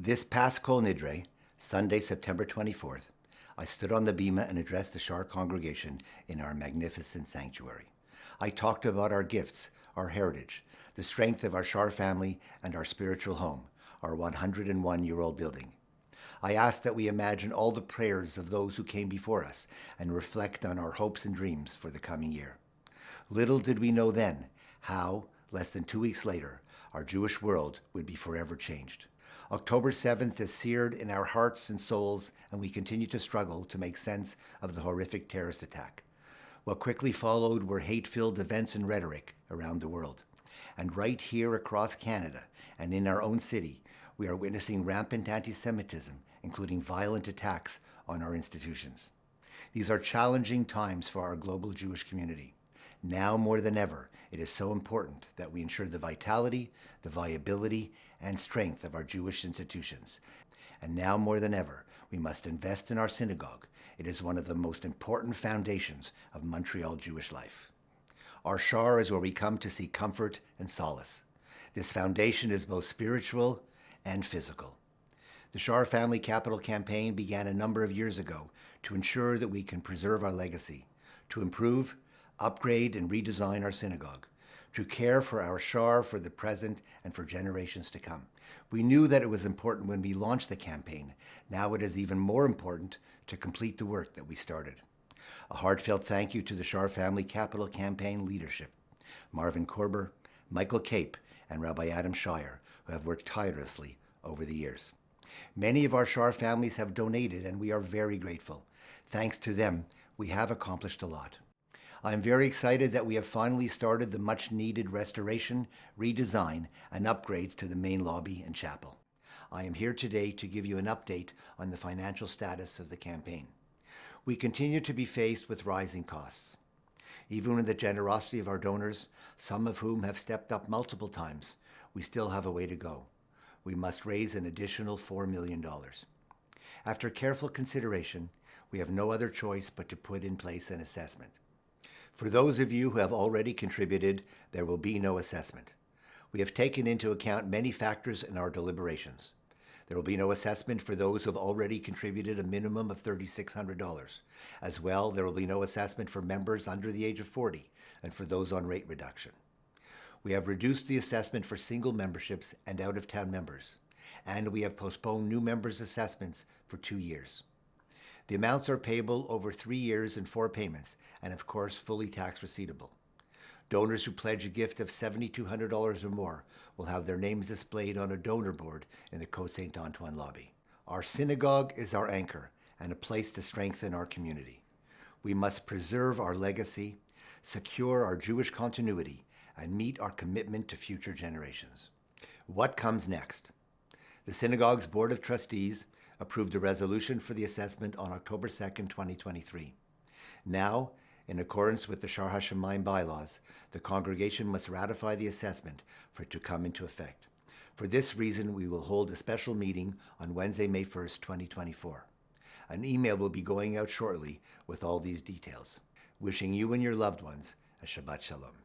This past Kol Nidre, Sunday, September 24th, I stood on the bima and addressed the Shaar congregation in our magnificent sanctuary. I talked about our gifts, our heritage, the strength of our Shaar family, and our spiritual home, our 101-year-old building. I asked that we imagine all the prayers of those who came before us and reflect on our hopes and dreams for the coming year. Little did we know then how, less than 2 weeks later, our Jewish world would be forever changed. October 7th is seared in our hearts and souls, and we continue to struggle to make sense of the horrific terrorist attack. What quickly followed were hate-filled events and rhetoric around the world. And right here across Canada and in our own city, we are witnessing rampant anti-Semitism, including violent attacks on our institutions. These are challenging times for our global Jewish community. Now more than ever, it is so important that we ensure the vitality, the viability, and strength of our Jewish institutions. And now more than ever, we must invest in our synagogue. It is one of the most important foundations of Montreal Jewish life. Our Shaar is where we come to seek comfort and solace. This foundation is both spiritual and physical. The Shaar Family Capital Campaign began a number of years ago to ensure that we can preserve our legacy, to improve, upgrade, and redesign our synagogue, to care for our Shaar for the present and for generations to come. We knew that it was important when we launched the campaign. Now it is even more important to complete the work that we started. A heartfelt thank you to the Shaar Family Capital Campaign leadership, Marvin Korber, Michael Cape, and Rabbi Adam Shaar, who have worked tirelessly over the years. Many of our Shaar families have donated, and we are very grateful. Thanks to them, we have accomplished a lot. I am very excited that we have finally started the much-needed restoration, redesign, and upgrades to the main lobby and chapel. I am here today to give you an update on the financial status of the campaign. We continue to be faced with rising costs. Even with the generosity of our donors, some of whom have stepped up multiple times, we still have a way to go. We must raise an additional $4 million. After careful consideration, we have no other choice but to put in place an assessment. For those of you who have already contributed, there will be no assessment. We have taken into account many factors in our deliberations. There will be no assessment for those who have already contributed a minimum of $3,600. As well, there will be no assessment for members under the age of 40 and for those on rate reduction. We have reduced the assessment for single memberships and out-of-town members, and we have postponed new members' assessments for 2 years. The amounts are payable over 3 years in 4 payments, and of course, fully tax receivable. Donors who pledge a gift of $7,200 or more will have their names displayed on a donor board in the Côte Saint-Antoine lobby. Our synagogue is our anchor and a place to strengthen our community. We must preserve our legacy, secure our Jewish continuity, and meet our commitment to future generations. What comes next? The synagogue's Board of Trustees approved a resolution for the assessment on October 2nd, 2023. Now, in accordance with the Shaar HaShamayim bylaws, the congregation must ratify the assessment for it to come into effect. For this reason, we will hold a special meeting on Wednesday, May 1st, 2024. An email will be going out shortly with all these details. Wishing you and your loved ones a Shabbat Shalom.